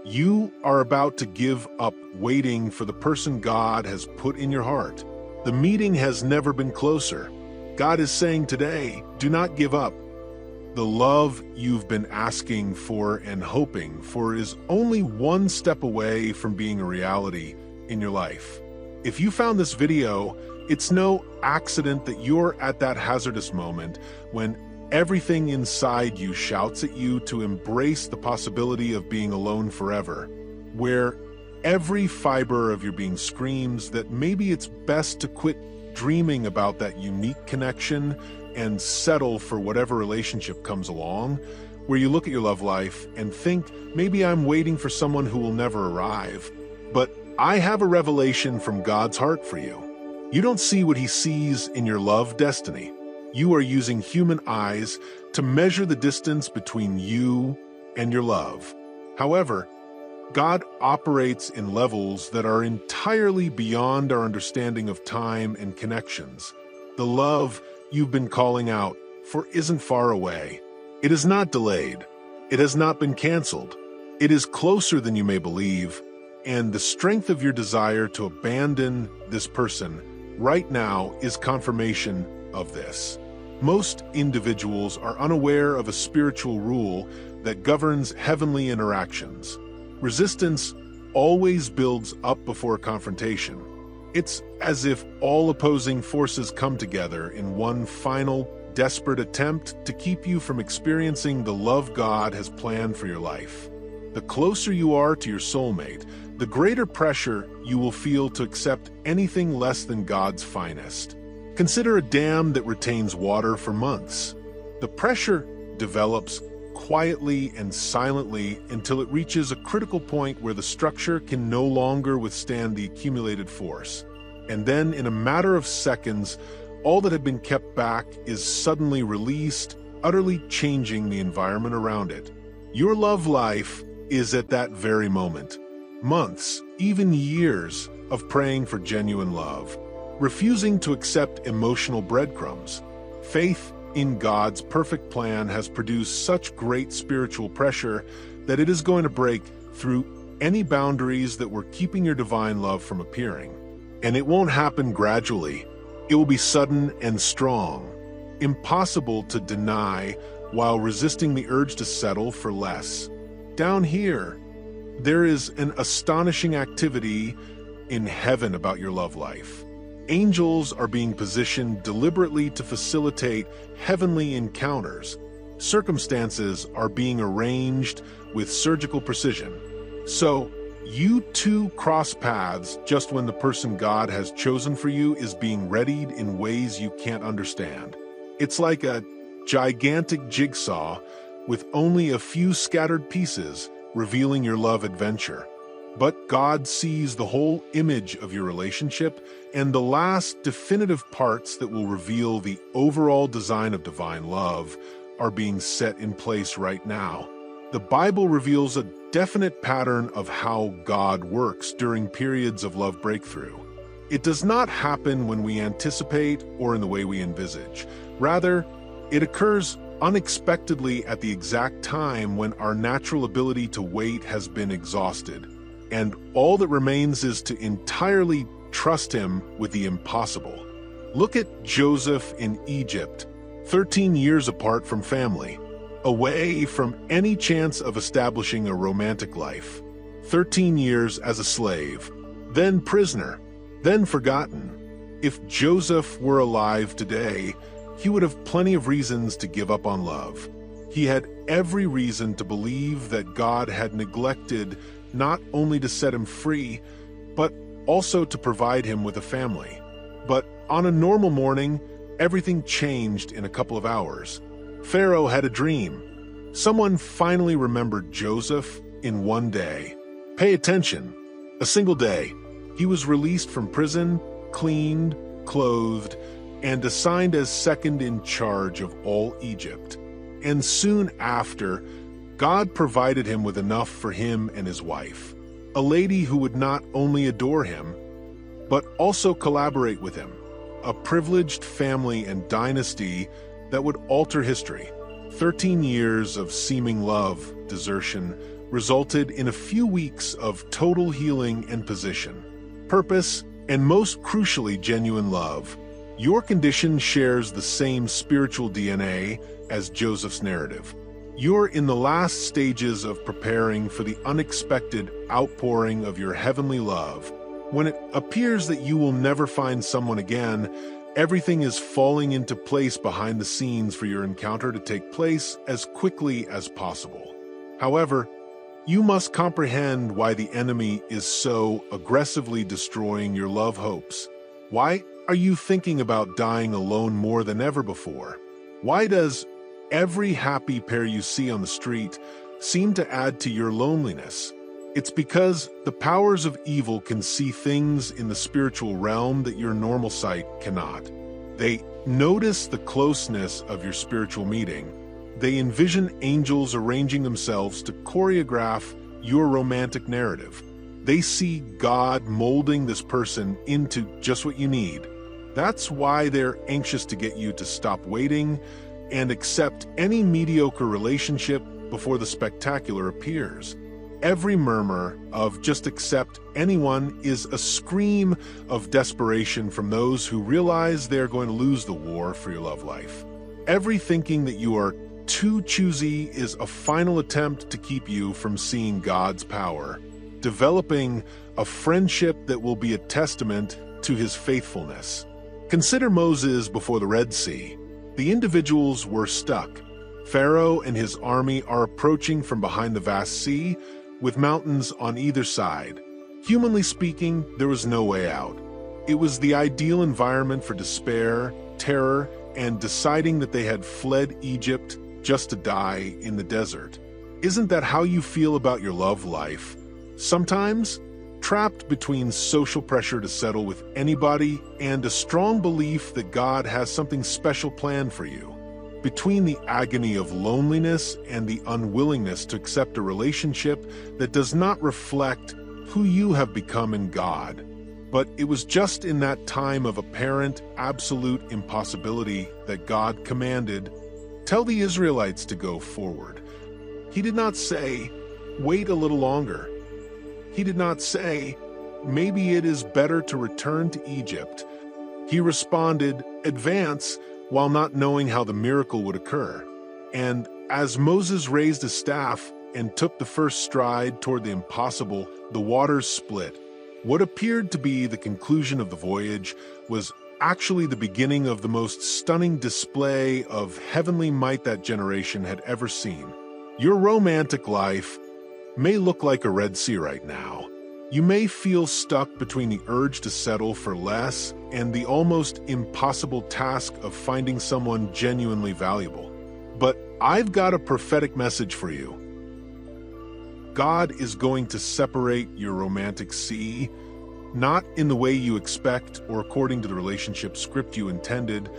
You are about to give up waiting for the person God has put in your heart. The meeting has never been closer. God is saying today, do not give up. The love you've been asking for and hoping for is only one step away from being a reality in your life. If you found this video, it's no accident that you're at that hazardous moment when everything inside you shouts at you to embrace the possibility of being alone forever, where every fiber of your being screams that maybe it's best to quit dreaming about that unique connection and settle for whatever relationship comes along, where you look at your love life and think, maybe I'm waiting for someone who will never arrive. But I have a revelation from God's heart for you. You don't see what He sees in your love destiny. You are using human eyes to measure the distance between you and your love. However, God operates in levels that are entirely beyond our understanding of time and connections. The love you've been calling out for isn't far away. It is not delayed. It has not been canceled. It is closer than you may believe, and the strength of your desire to abandon this person right now is confirmation of this. Most individuals are unaware of a spiritual rule that governs heavenly interactions. Resistance always builds up before confrontation. It's as if all opposing forces come together in one final, desperate attempt to keep you from experiencing the love God has planned for your life. The closer you are to your soulmate, the greater pressure you will feel to accept anything less than God's finest. Consider a dam that retains water for months. The pressure develops quietly and silently until it reaches a critical point where the structure can no longer withstand the accumulated force. And then, in a matter of seconds, all that had been kept back is suddenly released, utterly changing the environment around it. Your love life is at that very moment. Months, even years, of praying for genuine love, refusing to accept emotional breadcrumbs. Faith in God's perfect plan has produced such great spiritual pressure that it is going to break through any boundaries that were keeping your divine love from appearing. And it won't happen gradually. It will be sudden and strong, impossible to deny while resisting the urge to settle for less. Down here, there is an astonishing activity in heaven about your love life. Angels are being positioned deliberately to facilitate heavenly encounters. Circumstances are being arranged with surgical precision. So, you two cross paths just when the person God has chosen for you is being readied in ways you can't understand. It's like a gigantic jigsaw with only a few scattered pieces revealing your love adventure. But God sees the whole image of your relationship, and the last definitive parts that will reveal the overall design of divine love are being set in place right now. The Bible reveals a definite pattern of how God works during periods of love breakthrough. It does not happen when we anticipate or in the way we envisage. Rather, it occurs unexpectedly at the exact time when our natural ability to wait has been exhausted. And all that remains is to entirely trust Him with the impossible. Look at Joseph in Egypt, 13 years apart from family, away from any chance of establishing a romantic life. 13 years as a slave, then prisoner, then forgotten. If Joseph were alive today, he would have plenty of reasons to give up on love. He had every reason to believe that God had neglected not only to set him free, but also to provide him with a family. But on a normal morning, everything changed in a couple of hours. Pharaoh had a dream. Someone finally remembered Joseph in one day. Pay attention. A single day. He was released from prison, cleaned, clothed, and assigned as second in charge of all Egypt. And soon after, God provided him with enough for him and his wife, a lady who would not only adore him, but also collaborate with him, a privileged family and dynasty that would alter history. 13 years of seeming love, desertion, resulted in a few weeks of total healing and position, purpose, and most crucially, genuine love. Your condition shares the same spiritual DNA as Joseph's narrative. You're in the last stages of preparing for the unexpected outpouring of your heavenly love. When it appears that you will never find someone again, everything is falling into place behind the scenes for your encounter to take place as quickly as possible. However, you must comprehend why the enemy is so aggressively destroying your love hopes. Why are you thinking about dying alone more than ever before? Why does every happy pair you see on the street seem to add to your loneliness? It's because the powers of evil can see things in the spiritual realm that your normal sight cannot. They notice the closeness of your spiritual meeting. They envision angels arranging themselves to choreograph your romantic narrative. They see God molding this person into just what you need. That's why they're anxious to get you to stop waiting and accept any mediocre relationship before the spectacular appears. Every murmur of just accept anyone is a scream of desperation from those who realize they're going to lose the war for your love life. Every thinking that you are too choosy is a final attempt to keep you from seeing God's power, developing a friendship that will be a testament to his faithfulness. Consider Moses before the Red Sea. The individuals were stuck. Pharaoh and his army are approaching from behind the vast sea, with mountains on either side. Humanly speaking, there was no way out. It was the ideal environment for despair, terror, and deciding that they had fled Egypt just to die in the desert. Isn't that how you feel about your love life? Sometimes, trapped between social pressure to settle with anybody and a strong belief that God has something special planned for you. Between the agony of loneliness and the unwillingness to accept a relationship that does not reflect who you have become in God. But it was just in that time of apparent, absolute impossibility that God commanded, "Tell the Israelites to go forward." He did not say, "Wait a little longer." He did not say, "Maybe it is better to return to Egypt." He responded, "Advance," while not knowing how the miracle would occur. And as Moses raised his staff and took the first stride toward the impossible, the waters split. What appeared to be the conclusion of the voyage was actually the beginning of the most stunning display of heavenly might that generation had ever seen. Your romantic life may look like a Red Sea right now. You may feel stuck between the urge to settle for less and the almost impossible task of finding someone genuinely valuable. But I've got a prophetic message for you. God is going to separate your romantic sea, not in the way you expect or according to the relationship script you intended,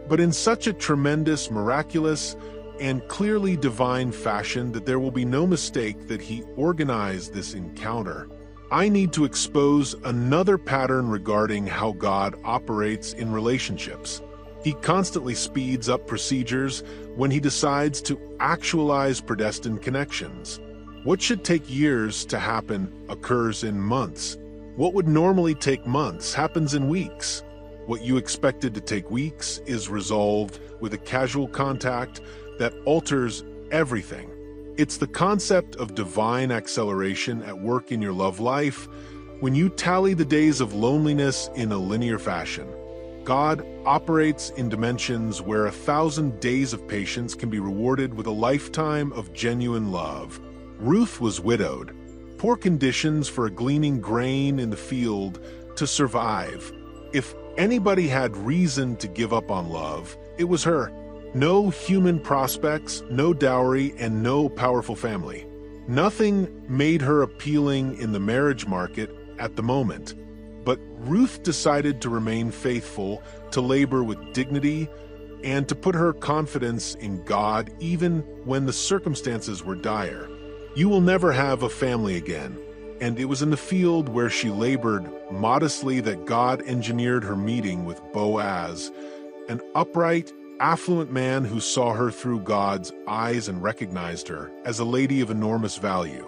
but in such a tremendous, miraculous, and clearly divine fashion that there will be no mistake that he organized this encounter. I need to expose another pattern regarding how God operates in relationships. He constantly speeds up procedures when he decides to actualize predestined connections. What should take years to happen occurs in months. What would normally take months happens in weeks. What you expected to take weeks is resolved with a casual contact that alters everything. It's the concept of divine acceleration at work in your love life when you tally the days of loneliness in a linear fashion. God operates in dimensions where 1,000 days of patience can be rewarded with a lifetime of genuine love. Ruth was widowed. Poor conditions for a gleaning grain in the field to survive. If anybody had reason to give up on love, it was her. No human prospects, no dowry, and no powerful family. Nothing made her appealing in the marriage market at the moment. But Ruth decided to remain faithful, to labor with dignity, and to put her confidence in God even when the circumstances were dire. You will never have a family again, and it was in the field where she labored modestly that God engineered her meeting with Boaz, an upright, affluent man who saw her through God's eyes and recognized her as a lady of enormous value.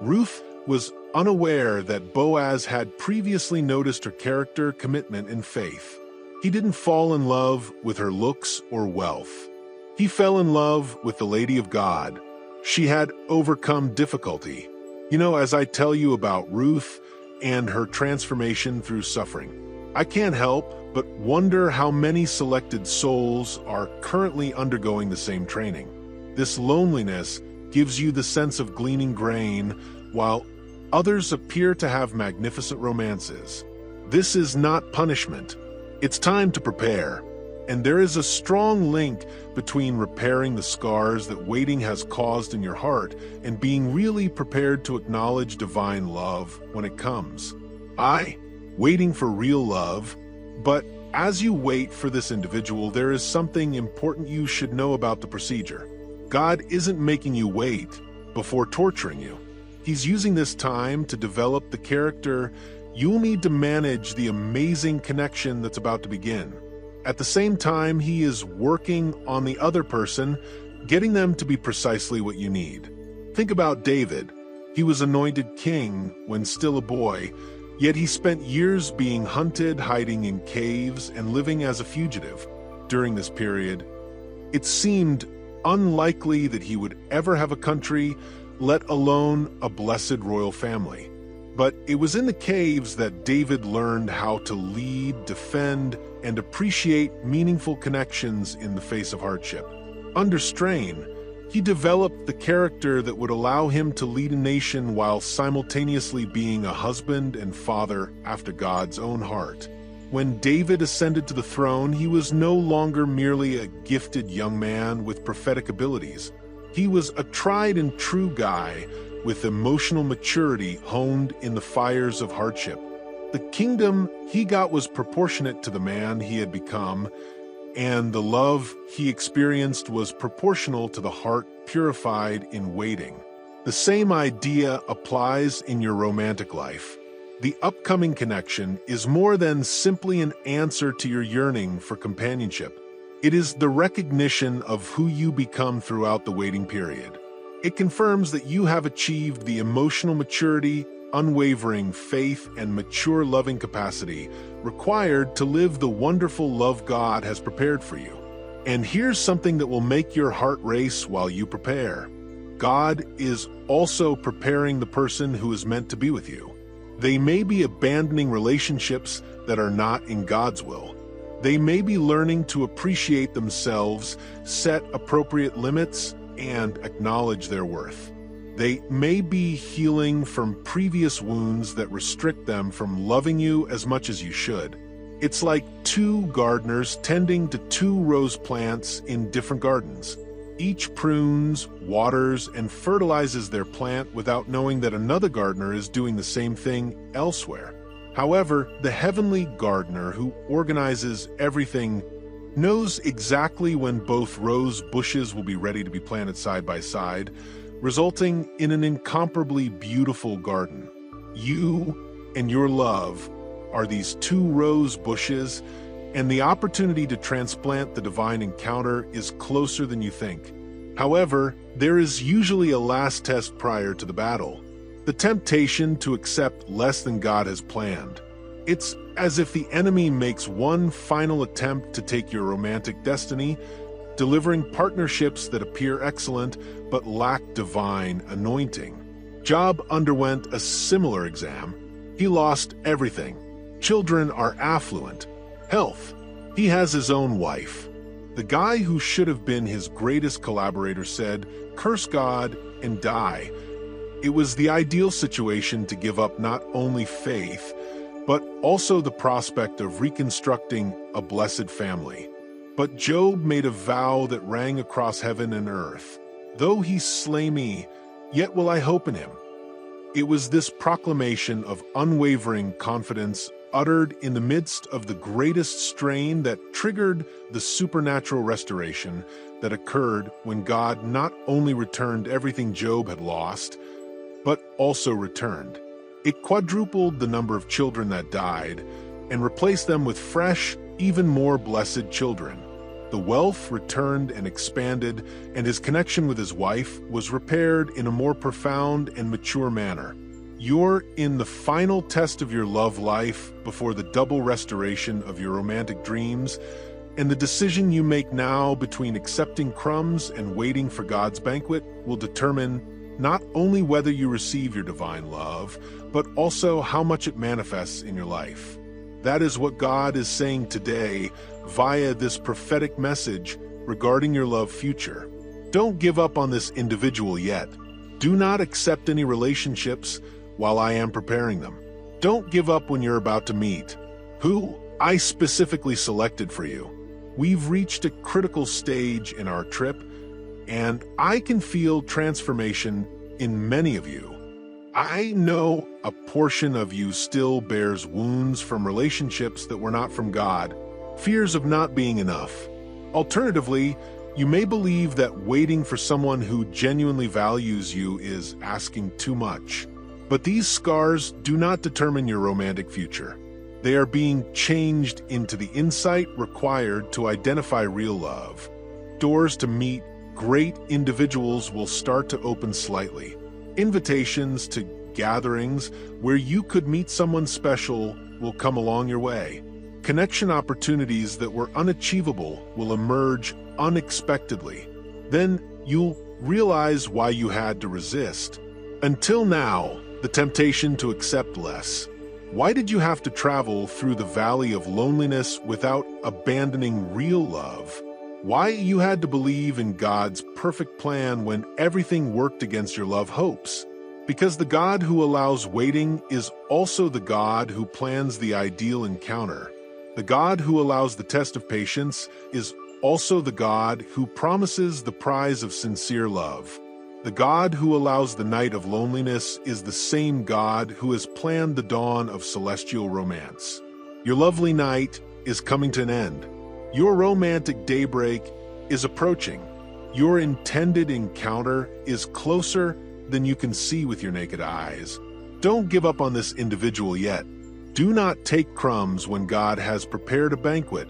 Ruth was unaware that Boaz had previously noticed her character, commitment, and faith. He didn't fall in love with her looks or wealth. He fell in love with the Lady of God. She had overcome difficulty. As I tell you about Ruth and her transformation through suffering, I can't help but wonder how many selected souls are currently undergoing the same training. This loneliness gives you the sense of gleaning grain, while others appear to have magnificent romances. This is not punishment. It's time to prepare. And there is a strong link between repairing the scars that waiting has caused in your heart and being really prepared to acknowledge divine love when it comes. Waiting for real love, but as you wait for this individual, there is something important you should know about the procedure. God isn't making you wait before torturing you. He's using this time to develop the character you'll need to manage the amazing connection that's about to begin. At the same time, he is working on the other person, getting them to be precisely what you need. Think about David. He was anointed king when still a boy, yet he spent years being hunted, hiding in caves, and living as a fugitive. During this period, it seemed unlikely that he would ever have a country, let alone a blessed royal family. But it was in the caves that David learned how to lead, defend, and appreciate meaningful connections in the face of hardship. Under strain, he developed the character that would allow him to lead a nation while simultaneously being a husband and father after God's own heart. When David ascended to the throne, he was no longer merely a gifted young man with prophetic abilities. He was a tried and true guy with emotional maturity honed in the fires of hardship. The kingdom he got was proportionate to the man he had become, and the love he experienced was proportional to the heart purified in waiting. The same idea applies in your romantic life. The upcoming connection is more than simply an answer to your yearning for companionship. It is the recognition of who you become throughout the waiting period. It confirms that you have achieved the emotional maturity, unwavering faith, and mature loving capacity required to live the wonderful love God has prepared for you. And here's something that will make your heart race while you prepare. God is also preparing the person who is meant to be with you. They may be abandoning relationships that are not in God's will. They may be learning to appreciate themselves, set appropriate limits, and acknowledge their worth. They may be healing from previous wounds that restrict them from loving you as much as you should. It's like two gardeners tending to two rose plants in different gardens. Each prunes, waters, and fertilizes their plant without knowing that another gardener is doing the same thing elsewhere. However, the heavenly gardener who organizes everything knows exactly when both rose bushes will be ready to be planted side by side, resulting in an incomparably beautiful garden. You and your love are these two rose bushes, and the opportunity to transplant the divine encounter is closer than you think. However, there is usually a last test prior to the battle, the temptation to accept less than God has planned. It's as if the enemy makes one final attempt to take your romantic destiny, delivering partnerships that appear excellent but lack divine anointing. Job underwent a similar exam. He lost everything. Children are affluent. Health. He has his own wife. The guy who should have been his greatest collaborator said, "Curse God and die." It was the ideal situation to give up not only faith, but also the prospect of reconstructing a blessed family. But Job made a vow that rang across heaven and earth. "Though he slay me, yet will I hope in him." It was this proclamation of unwavering confidence uttered in the midst of the greatest strain that triggered the supernatural restoration that occurred when God not only returned everything Job had lost, but also returned. It quadrupled the number of children that died and replaced them with fresh, even more blessed children. The wealth returned and expanded, and his connection with his wife was repaired in a more profound and mature manner. You're in the final test of your love life before the double restoration of your romantic dreams, and the decision you make now between accepting crumbs and waiting for God's banquet will determine not only whether you receive your divine love, but also how much it manifests in your life. That is what God is saying today via this prophetic message regarding your love future. Don't give up on this individual yet. Do not accept any relationships while I am preparing them. Don't give up when you're about to meet who I specifically selected for you. We've reached a critical stage in our trip, and I can feel transformation in many of you. I know a portion of you still bears wounds from relationships that were not from God, fears of not being enough. Alternatively, you may believe that waiting for someone who genuinely values you is asking too much. But these scars do not determine your romantic future. They are being changed into the insight required to identify real love. Doors to meet great individuals will start to open slightly. Invitations to gatherings where you could meet someone special will come along your way. Connection opportunities that were unachievable will emerge unexpectedly. Then you'll realize why you had to resist. Until now, the temptation to accept less. Why did you have to travel through the valley of loneliness without abandoning real love? Why you had to believe in God's perfect plan when everything worked against your love hopes? Because the God who allows waiting is also the God who plans the ideal encounter. The God who allows the test of patience is also the God who promises the prize of sincere love. The God who allows the night of loneliness is the same God who has planned the dawn of celestial romance. Your lovely night is coming to an end. Your romantic daybreak is approaching. Your intended encounter is closer than you can see with your naked eyes. Don't give up on this individual yet. Do not take crumbs when God has prepared a banquet.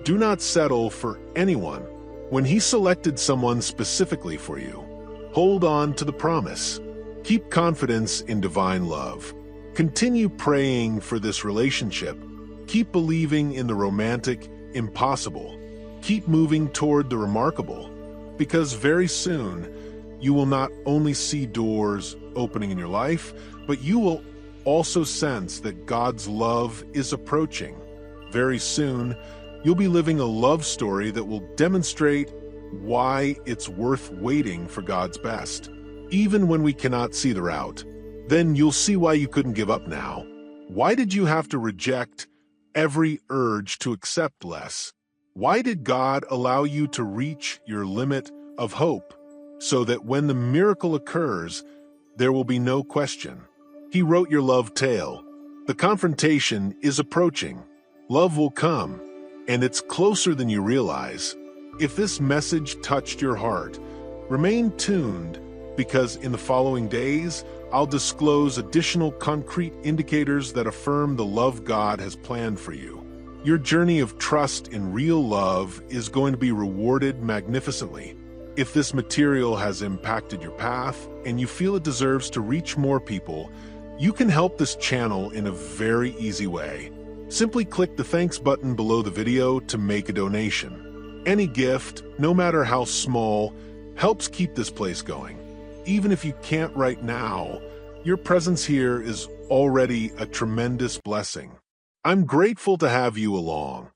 Do not settle for anyone when He selected someone specifically for you. Hold on to the promise. Keep confidence in divine love. Continue praying for this relationship. Keep believing in the romantic impossible. Keep moving toward the remarkable, because very soon you will not only see doors opening in your life, but you will also sense that God's love is approaching. Very soon, you'll be living a love story that will demonstrate why it's worth waiting for God's best. Even when we cannot see the route, then you'll see why you couldn't give up now. Why did you have to reject every urge to accept less? Why did God allow you to reach your limit of hope so that when the miracle occurs, there will be no question? He wrote your love tale. The confrontation is approaching. Love will come, and it's closer than you realize. If this message touched your heart, remain tuned, because in the following days, I'll disclose additional concrete indicators that affirm the love God has planned for you. Your journey of trust in real love is going to be rewarded magnificently. If this material has impacted your path and you feel it deserves to reach more people, you can help this channel in a very easy way. Simply click the thanks button below the video to make a donation. Any gift, no matter how small, helps keep this place going. Even if you can't right now, your presence here is already a tremendous blessing. I'm grateful to have you along.